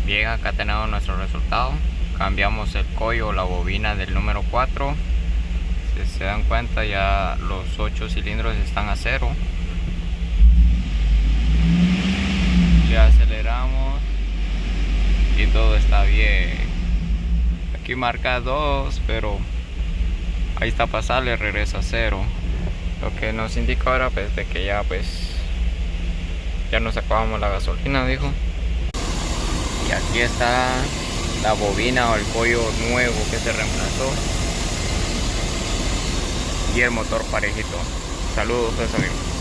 Bien, acá tenemos nuestro resultado. Cambiamos el coil o la bobina del número 4. Si se dan cuenta, ya los 8 cilindros están a cero. Le aceleramos y todo está bien. Aquí marca 2, pero ahí está pasable, regresa a 0. Lo que nos indica ahora pues de que ya nos acabamos la gasolina, dijo. Y aquí está la bobina o el coil nuevo que se reemplazó y el motor parejito. Saludos pues amigos.